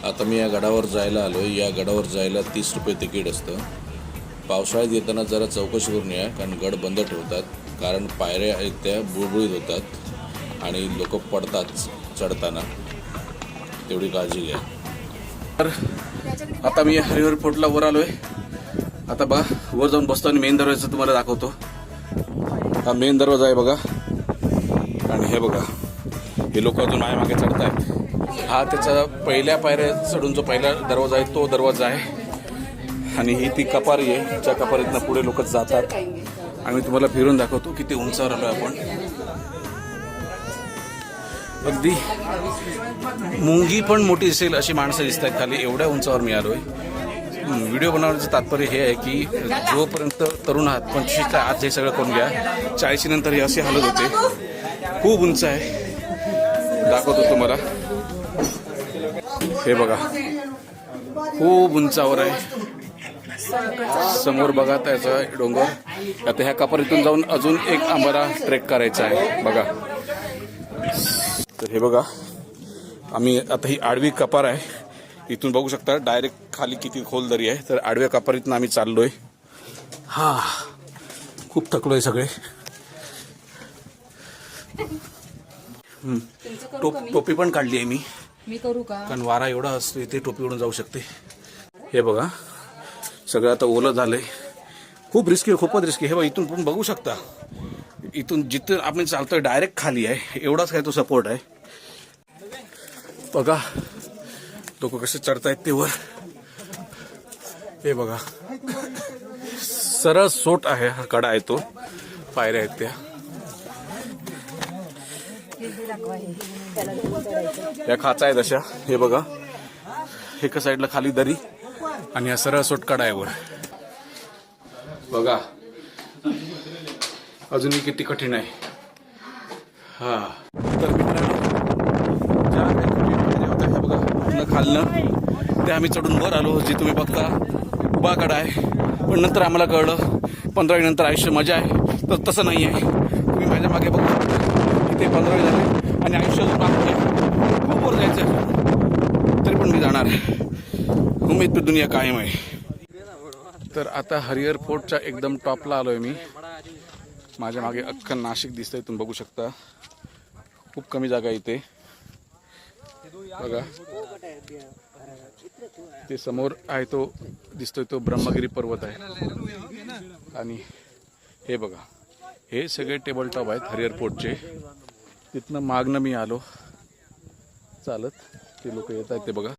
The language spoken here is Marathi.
आता मी या गडावर जायला आलोय। या गडावर जायला 30 रुपये तिकीट असतं। पावसाळ्यात येताना जरा चौकशी करून या, कारण गड बंद ठेवतात, कारण पायऱ्या आहेत त्या बुळबुळीत होतात आणि लोक पडतात चढताना, तेवढी काळजी घ्या। तर आता मी हरिहर फोर्टला वर आलोय। आता बघा वर जाऊन बसतो आणि मेन दरवाजा तुम्हाला दाखवतो। हा मेन दरवाजा आहे बघा, आणि हे बघा हे लोक अजून माझ्या मागे चढतायत। हा त्याचा पहिल्या पायऱ्या चढून जो पहिला दरवाजा आहे तो दरवाजा आहे, आणि ही ती कपारी आहे ज्या कपारीतनं पुढे लोक जातात। आणि तुम्हाला फिरून दाखवतो किती उंचावर आलोय आपण। अगदी मुंगी पण मोठी दिसेल अशी माणसं दिसत आहेत खाली, एवढ्या उंचावर मी आलोय। व्हिडिओ बनवण्याचं तात्पर्य हे आहे की जोपर्यंत तरुण आहात 25च्या आत हे सगळं करून घ्या, 40 नंतर हे असे हालत होते। खूप उंच आहे, दाखवतो तुम्हाला। हे बघा खूप उंचावर आहे, समोर बघा त्याचा डोंगर। आता ह्या कपारीतून जाऊन अजून एक आम्हाला ट्रेक करायचा आहे बघा। तर हे बघा आम्ही आता ही आडवी कपार आहे, इथून बघू शकता डायरेक्ट खाली किती खोल दरी आहे। तर आडव्या कपारीतून आम्ही चाललोय। हा खूप थकलोय सगळे। टोपी पण काढली आहे मी करू का, कारण वारा एवढा असतो इथे टोपी उडून जाऊ शकते। हे बघा सगळं आता ओलं झालंय, खूप रिस्की आहे, खूपच रिस्की। हे बघा इथून पण बघू शकता, इथून जिथं आपण चालतोय डायरेक्ट खाली आहे, एवढाच काय तो सपोर्ट आहे। बघा लोक कसे चढतायत ते वर। हे बघा सरळ सोट आहे, हा कडा आहे तो, पायऱ्या आहेत त्या। या खाचा आहेत अशा, हे बघा एका साईडला खाली दरी आणि हा सरळ सोट कडा आहे वर। बघा अजूनही किती कठीण आहे। हा तर ज्या होत्या हे बघा खालनं ते आम्ही चढून वर आलो, जे तुम्ही बघता उभा कडा आहे। पण नंतर आम्हाला कळलं 15 नंतर आयुष्य मजा आहे, तर तसं नाही आहे। तुम्ही माझ्या मागे बघा इथे 15 झाले आणि आयुष्य बाकी आहे, खूप वर जायचं आहे, तरी पण मी जाणार आहे। उमेद पे दुनिया कायम आहे। तर आता हरिहर फोर्टच्या एकदम टॉपला आलोय मी। माझ्या मागे अख्खं नाशिक दिसतंय, तुम्ही बघू शकता। खूप कमी जागा इथे बघा। ते समोर आहे तो दिसतोय तो ब्रह्मगिरी पर्वत आहे, आणि हे बघा हे सगळे टेबल टॉप आहेत हरिहर फोर्टचे। तिथनं मागणं मी आलो चालत, ते लोक येत आहेत ते बघा।